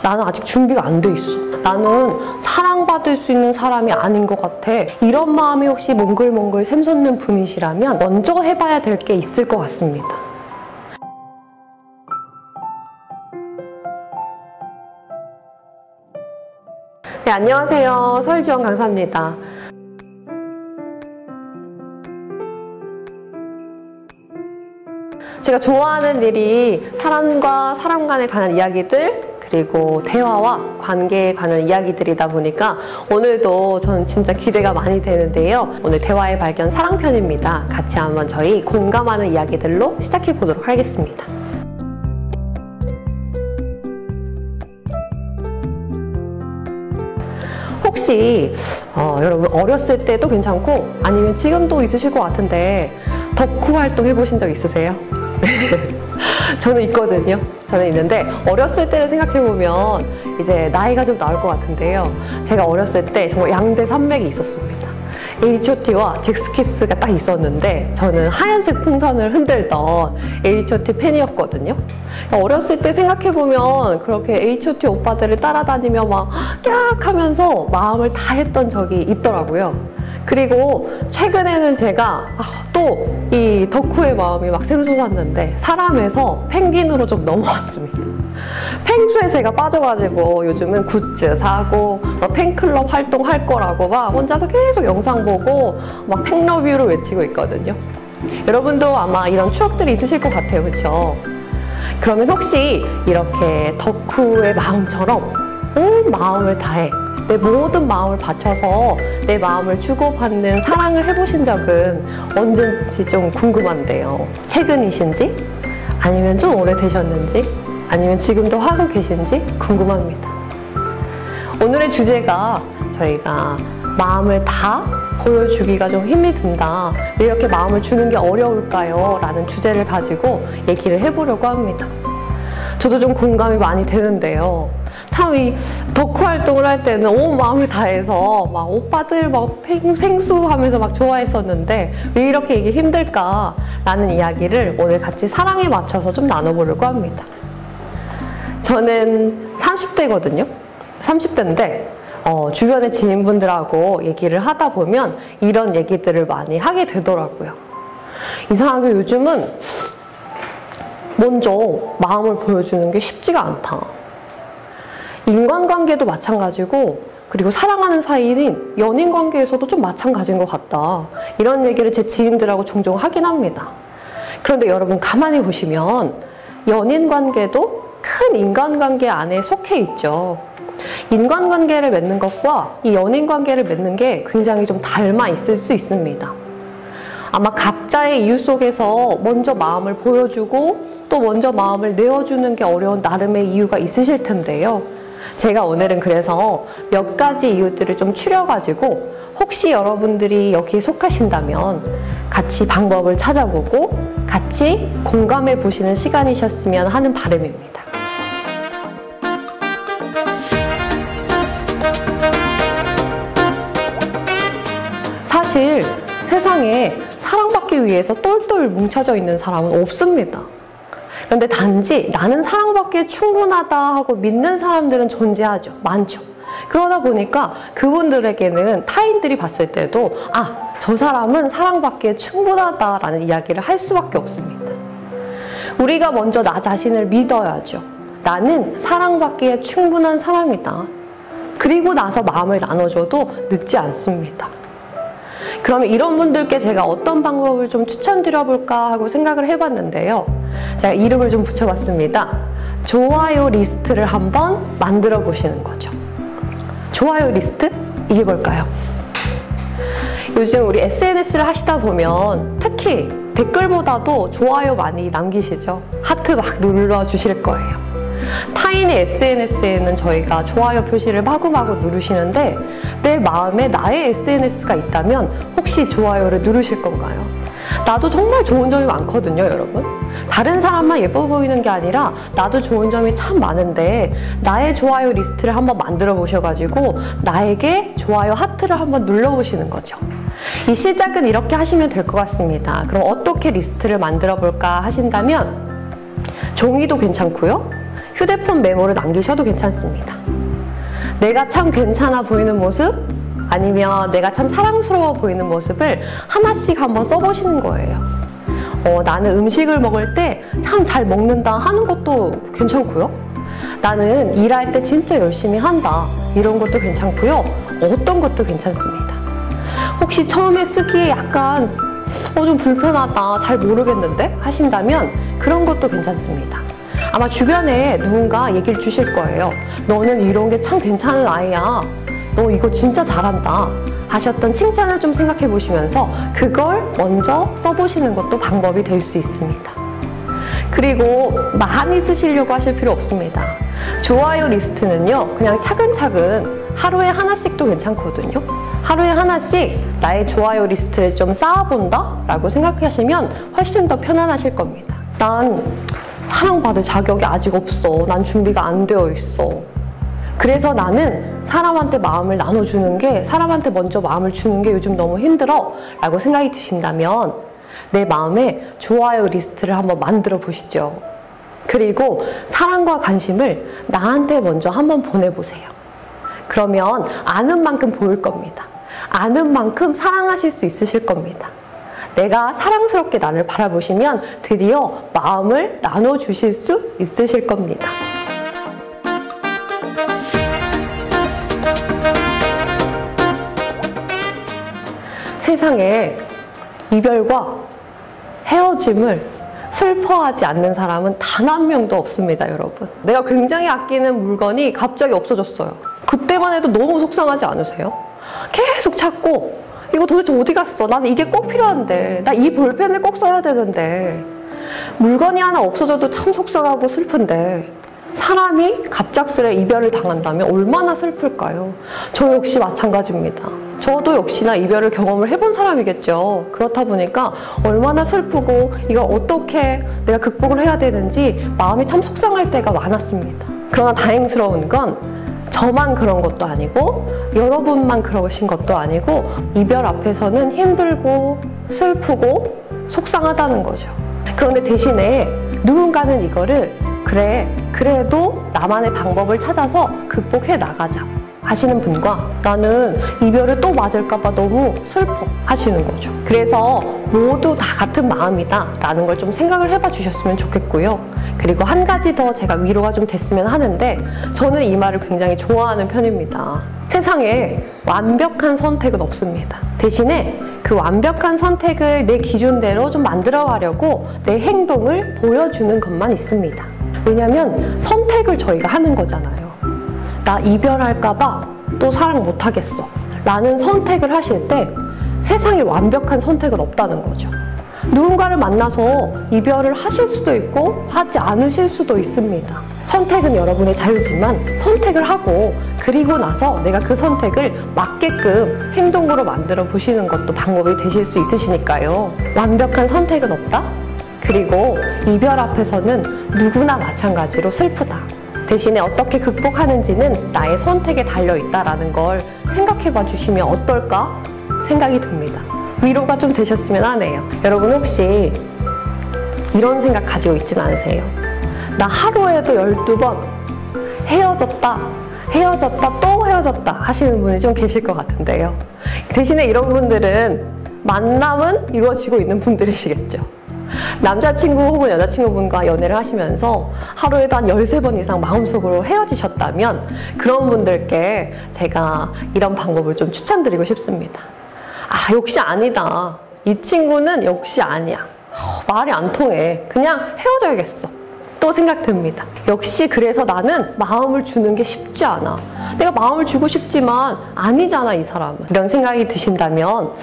나는 아직 준비가 안 돼 있어. 나는 사랑받을 수 있는 사람이 아닌 것 같아. 이런 마음이 혹시 몽글몽글 샘솟는 분이시라면 먼저 해봐야 될 게 있을 것 같습니다. 네, 안녕하세요. 서울지원 강사입니다. 제가 좋아하는 일이 사람과 사람 간에 관한 이야기들, 그리고 대화와 관계에 관한 이야기들이다 보니까 오늘도 저는 진짜 기대가 많이 되는데요. 오늘 대화의 발견 사랑편입니다. 같이 한번 저희 공감하는 이야기들로 시작해 보도록 하겠습니다. 혹시 여러분 어렸을 때도 괜찮고 아니면 지금도 있으실 것 같은데 덕후 활동 해보신 적 있으세요? 저는 있거든요. 저는 있는데 어렸을 때를 생각해보면 이제 나이가 좀 나올 것 같은데요. 제가 어렸을 때 정말 양대 산맥이 있었습니다. H.O.T와 잭스키스가 딱 있었는데 저는 하얀색 풍선을 흔들던 H.O.T 팬이었거든요. 어렸을 때 생각해보면 그렇게 H.O.T 오빠들을 따라다니며 막 깍 하면서 마음을 다 했던 적이 있더라고요. 그리고 최근에는 제가 또 이 덕후의 마음이 막 샘솟았는데 사람에서 펭귄으로 좀 넘어왔습니다. 펭수에 제가 빠져가지고 요즘은 굿즈 사고 막 팬클럽 활동할 거라고 막 혼자서 계속 영상 보고 막 팬러뷰로 외치고 있거든요. 여러분도 아마 이런 추억들이 있으실 것 같아요. 그렇죠? 그러면 혹시 이렇게 덕후의 마음처럼 온 마음을 다해 내 모든 마음을 바쳐서 내 마음을 주고받는 사랑을 해보신 적은 언젠지 좀 궁금한데요. 최근이신지 아니면 좀 오래되셨는지 아니면 지금도 하고 계신지 궁금합니다. 오늘의 주제가 저희가 마음을 다 보여주기가 좀 힘이 든다. 왜 이렇게 마음을 주는 게 어려울까요? 라는 주제를 가지고 얘기를 해보려고 합니다. 저도 좀 공감이 많이 되는데요. 참 이 덕후 활동을 할 때는 온 마음을 다해서 막 오빠들 막 펭수 하면서 막 좋아했었는데 왜 이렇게 이게 힘들까? 라는 이야기를 오늘 같이 사랑에 맞춰서 좀 나눠보려고 합니다. 저는 30대거든요. 30대인데 주변의 지인분들하고 얘기를 하다 보면 이런 얘기들을 많이 하게 되더라고요. 이상하게 요즘은 먼저 마음을 보여주는 게 쉽지가 않다. 인간관계도 마찬가지고 그리고 사랑하는 사이인 연인관계에서도 좀 마찬가지인 것 같다. 이런 얘기를 제 지인들하고 종종 하긴 합니다. 그런데 여러분 가만히 보시면 연인관계도 큰 인간관계 안에 속해 있죠. 인간관계를 맺는 것과 이 연인관계를 맺는 게 굉장히 좀 닮아 있을 수 있습니다. 아마 각자의 이유 속에서 먼저 마음을 보여주고 또 먼저 마음을 내어주는 게 어려운 나름의 이유가 있으실 텐데요. 제가 오늘은 그래서 몇 가지 이유들을 좀 추려가지고 혹시 여러분들이 여기에 속하신다면 같이 방법을 찾아보고 같이 공감해 보시는 시간이셨으면 하는 바람입니다. 사실 세상에 사랑받기 위해서 똘똘 뭉쳐져 있는 사람은 없습니다. 그런데 단지 나는 사랑받기에 충분하다 하고 믿는 사람들은 존재하죠. 많죠. 그러다 보니까 그분들에게는 타인들이 봤을 때도 저 사람은 사랑받기에 충분하다라는 이야기를 할 수밖에 없습니다. 우리가 먼저 나 자신을 믿어야죠. 나는 사랑받기에 충분한 사람이다. 그리고 나서 마음을 나눠줘도 늦지 않습니다. 그러면 이런 분들께 제가 어떤 방법을 좀 추천드려볼까 하고 생각을 해봤는데요. 제가 이름을 좀 붙여봤습니다. 좋아요 리스트를 한번 만들어 보시는 거죠. 좋아요 리스트? 이게 뭘까요? 요즘 우리 SNS를 하시다 보면 특히 댓글보다도 좋아요 많이 남기시죠? 하트 막 눌러주실 거예요. 타인의 SNS에는 저희가 좋아요 표시를 마구마구 누르시는데 내 마음에 나의 SNS가 있다면 혹시 좋아요를 누르실 건가요? 나도 정말 좋은 점이 많거든요, 여러분. 다른 사람만 예뻐 보이는 게 아니라 나도 좋은 점이 참 많은데 나의 좋아요 리스트를 한번 만들어 보셔가지고 나에게 좋아요 하트를 한번 눌러보시는 거죠. 이 시작은 이렇게 하시면 될 것 같습니다. 그럼 어떻게 리스트를 만들어 볼까 하신다면 종이도 괜찮고요. 휴대폰 메모를 남기셔도 괜찮습니다. 내가 참 괜찮아 보이는 모습, 아니면 내가 참 사랑스러워 보이는 모습을 하나씩 한번 써보시는 거예요. 나는 음식을 먹을 때 참 잘 먹는다 하는 것도 괜찮고요. 나는 일할 때 진짜 열심히 한다, 이런 것도 괜찮고요. 어떤 것도 괜찮습니다. 혹시 처음에 쓰기에 약간 좀 불편하다, 잘 모르겠는데 하신다면 그런 것도 괜찮습니다. 아마 주변에 누군가 얘기를 주실 거예요. 너는 이런 게 참 괜찮은 아이야, 너 이거 진짜 잘한다 하셨던 칭찬을 좀 생각해 보시면서 그걸 먼저 써보시는 것도 방법이 될 수 있습니다. 그리고 많이 쓰시려고 하실 필요 없습니다. 좋아요 리스트는요, 그냥 차근차근 하루에 하나씩도 괜찮거든요. 하루에 하나씩 나의 좋아요 리스트를 좀 쌓아본다 라고 생각하시면 훨씬 더 편안하실 겁니다. 난 사랑받을 자격이 아직 없어, 난 준비가 안 되어 있어, 그래서 나는 사람한테 마음을 나눠주는 게, 사람한테 먼저 마음을 주는 게 요즘 너무 힘들어 라고 생각이 드신다면 내 마음에 좋아요 리스트를 한번 만들어 보시죠. 그리고 사랑과 관심을 나한테 먼저 한번 보내보세요. 그러면 아는 만큼 보일 겁니다. 아는 만큼 사랑하실 수 있으실 겁니다. 내가 사랑스럽게 나를 바라보시면 드디어 마음을 나눠주실 수 있으실 겁니다. 세상에 이별과 헤어짐을 슬퍼하지 않는 사람은 단 한 명도 없습니다, 여러분. 내가 굉장히 아끼는 물건이 갑자기 없어졌어요. 그때만 해도 너무 속상하지 않으세요? 계속 찾고 이거 도대체 어디 갔어? 나는 이게 꼭 필요한데, 나 이 볼펜을 꼭 써야 되는데, 물건이 하나 없어져도 참 속상하고 슬픈데, 사람이 갑작스레 이별을 당한다면 얼마나 슬플까요? 저 역시 마찬가지입니다. 저도 역시나 이별을 경험을 해본 사람이겠죠. 그렇다 보니까 얼마나 슬프고 이걸 어떻게 내가 극복을 해야 되는지 마음이 참 속상할 때가 많았습니다. 그러나 다행스러운 건 저만 그런 것도 아니고 여러분만 그러신 것도 아니고 이별 앞에서는 힘들고 슬프고 속상하다는 거죠. 그런데 대신에 누군가는 이거를 그래도 나만의 방법을 찾아서 극복해 나가자 하시는 분과, 나는 이별을 또 맞을까봐 너무 슬퍼 하시는 거죠. 그래서 모두 다 같은 마음이다 라는 걸 좀 생각을 해봐 주셨으면 좋겠고요. 그리고 한 가지 더 제가 위로가 좀 됐으면 하는데, 저는 이 말을 굉장히 좋아하는 편입니다. 세상에 완벽한 선택은 없습니다. 대신에 그 완벽한 선택을 내 기준대로 좀 만들어 가려고 내 행동을 보여주는 것만 있습니다. 왜냐면 선택을 저희가 하는 거잖아요. 나 이별할까봐 또 사랑 못하겠어 라는 선택을 하실 때 세상에 완벽한 선택은 없다는 거죠. 누군가를 만나서 이별을 하실 수도 있고 하지 않으실 수도 있습니다. 선택은 여러분의 자유지만 선택을 하고 그리고 나서 내가 그 선택을 맞게끔 행동으로 만들어 보시는 것도 방법이 되실 수 있으시니까요. 완벽한 선택은 없다? 그리고 이별 앞에서는 누구나 마찬가지로 슬프다. 대신에 어떻게 극복하는지는 나의 선택에 달려있다라는 걸 생각해봐 주시면 어떨까 생각이 듭니다. 위로가 좀 되셨으면 하네요. 여러분 혹시 이런 생각 가지고 있진 않으세요? 나 하루에도 12번 헤어졌다 또 헤어졌다 하시는 분이 좀 계실 것 같은데요. 대신에 이런 분들은 만남은 이루어지고 있는 분들이시겠죠. 남자친구 혹은 여자친구분과 연애를 하시면서 하루에도 한 13번 이상 마음속으로 헤어지셨다면 그런 분들께 제가 이런 방법을 좀 추천드리고 싶습니다. 아, 역시 아니다. 이 친구는 역시 아니야. 말이 안 통해. 그냥 헤어져야겠어. 또 생각됩니다. 역시 그래서 나는 마음을 주는 게 쉽지 않아. 내가 마음을 주고 싶지만 아니잖아, 이 사람은. 이런 생각이 드신다면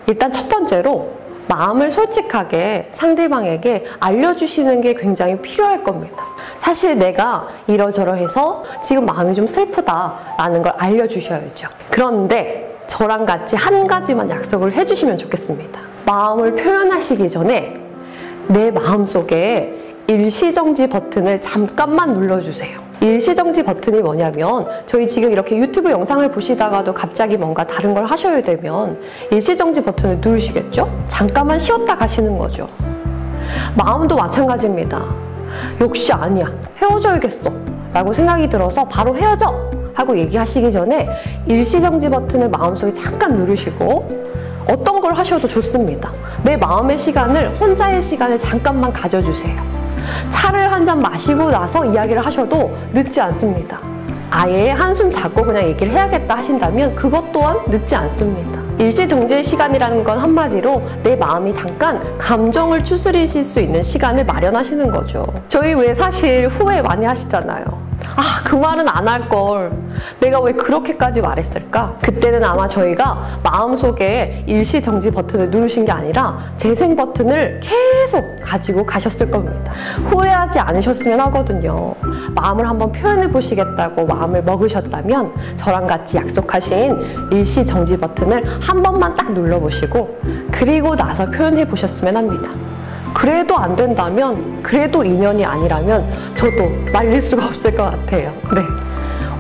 일단 첫 번째로 마음을 솔직하게 상대방에게 알려주시는 게 굉장히 필요할 겁니다. 사실 내가 이러저러해서 지금 마음이 좀 슬프다라는 걸 알려주셔야죠. 그런데 저랑 같이 한 가지만 약속을 해주시면 좋겠습니다. 마음을 표현하시기 전에 내 마음속에 일시정지 버튼을 잠깐만 눌러주세요. 일시정지 버튼이 뭐냐면 저희 지금 이렇게 유튜브 영상을 보시다가도 갑자기 뭔가 다른 걸 하셔야 되면 일시정지 버튼을 누르시겠죠? 잠깐만 쉬었다 가시는 거죠. 마음도 마찬가지입니다. 역시 아니야, 헤어져야겠어 라고 생각이 들어서 바로 헤어져 하고 얘기하시기 전에 일시정지 버튼을 마음속에 잠깐 누르시고 어떤 걸 하셔도 좋습니다. 내 마음의 시간을, 혼자의 시간을 잠깐만 가져주세요. 차를 한 잔 마시고 나서 이야기를 하셔도 늦지 않습니다. 아예 한숨 자고 그냥 얘기를 해야겠다 하신다면 그것 또한 늦지 않습니다. 일시정지의 시간이라는 건 한마디로 내 마음이 잠깐 감정을 추스리실 수 있는 시간을 마련하시는 거죠. 저희 왜 사실 후회 많이 하시잖아요. 아, 그 말은 안 할 걸. 내가 왜 그렇게까지 말했을까? 그때는 아마 저희가 마음속에 일시정지 버튼을 누르신 게 아니라 재생 버튼을 계속 가지고 가셨을 겁니다. 후회하지 않으셨으면 하거든요. 마음을 한번 표현해 보시겠다고 마음을 먹으셨다면 저랑 같이 약속하신 일시정지 버튼을 한 번만 딱 눌러보시고 그리고 나서 표현해 보셨으면 합니다. 그래도 안 된다면, 그래도 인연이 아니라면 저도 말릴 수가 없을 것 같아요. 네.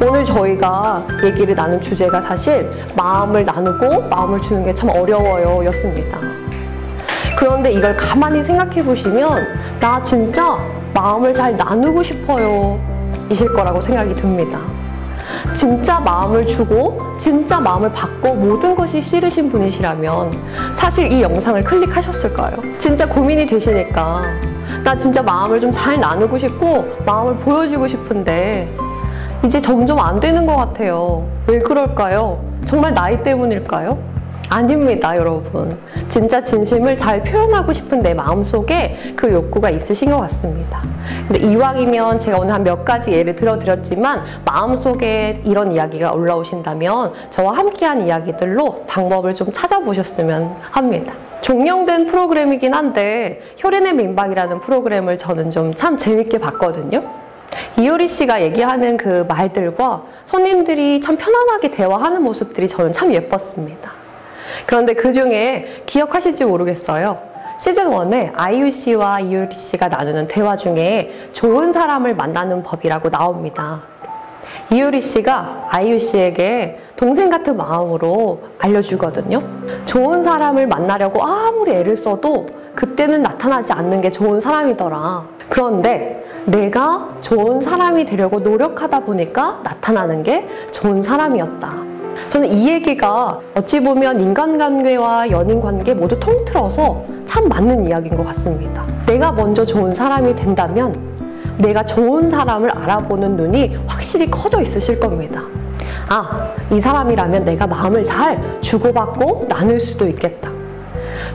오늘 저희가 얘기를 나눈 주제가 사실 마음을 나누고 마음을 주는 게 참 어려워요 였습니다. 그런데 이걸 가만히 생각해 보시면 나 진짜 마음을 잘 나누고 싶어요 이실 거라고 생각이 듭니다. 진짜 마음을 주고 진짜 마음을 받고 모든 것이 싫으신 분이시라면 사실 이 영상을 클릭하셨을까요? 진짜 고민이 되시니까 나 진짜 마음을 좀 잘 나누고 싶고 마음을 보여주고 싶은데 이제 점점 안 되는 것 같아요. 왜 그럴까요? 정말 나이 때문일까요? 아닙니다, 여러분. 진짜 진심을 잘 표현하고 싶은 내 마음속에 그 욕구가 있으신 것 같습니다. 근데 이왕이면 제가 오늘 한 몇 가지 예를 들어드렸지만 마음속에 이런 이야기가 올라오신다면 저와 함께한 이야기들로 방법을 좀 찾아보셨으면 합니다. 종영된 프로그램이긴 한데 혈인의 민박이라는 프로그램을 저는 좀 참 재밌게 봤거든요. 이효리 씨가 얘기하는 그 말들과 손님들이 참 편안하게 대화하는 모습들이 저는 참 예뻤습니다. 그런데 그 중에 기억하실지 모르겠어요. 시즌1에 아이유 씨와 이효리 씨가 나누는 대화 중에 좋은 사람을 만나는 법이라고 나옵니다. 이효리 씨가 아이유 씨에게 동생 같은 마음으로 알려주거든요. 좋은 사람을 만나려고 아무리 애를 써도 그때는 나타나지 않는 게 좋은 사람이더라. 그런데 내가 좋은 사람이 되려고 노력하다 보니까 나타나는 게 좋은 사람이었다. 저는 이 얘기가 어찌 보면 인간관계와 연인관계 모두 통틀어서 참 맞는 이야기인 것 같습니다. 내가 먼저 좋은 사람이 된다면 내가 좋은 사람을 알아보는 눈이 확실히 커져 있으실 겁니다. 아, 이 사람이라면 내가 마음을 잘 주고받고 나눌 수도 있겠다.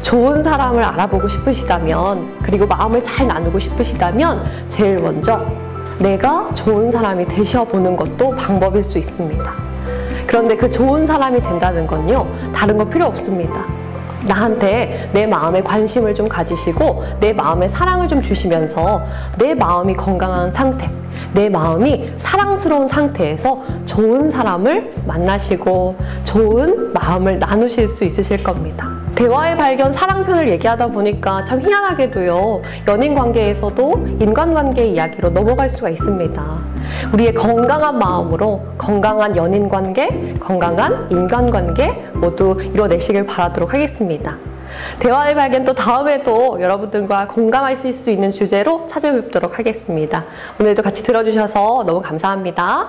좋은 사람을 알아보고 싶으시다면, 그리고 마음을 잘 나누고 싶으시다면 제일 먼저 내가 좋은 사람이 되셔보는 것도 방법일 수 있습니다. 그런데 그 좋은 사람이 된다는 건요, 다른 거 필요 없습니다. 나한테 내 마음에 관심을 좀 가지시고 내 마음에 사랑을 좀 주시면서 내 마음이 건강한 상태, 내 마음이 사랑스러운 상태에서 좋은 사람을 만나시고 좋은 마음을 나누실 수 있으실 겁니다. 대화의 발견 사랑편을 얘기하다 보니까 참 희한하게도요, 연인관계에서도 인간관계 이야기로 넘어갈 수가 있습니다. 우리의 건강한 마음으로 건강한 연인관계, 건강한 인간관계 모두 이뤄내시길 바라도록 하겠습니다. 대화의 발견 또 다음에도 여러분들과 공감하실 수 있는 주제로 찾아뵙도록 하겠습니다. 오늘도 같이 들어주셔서 너무 감사합니다.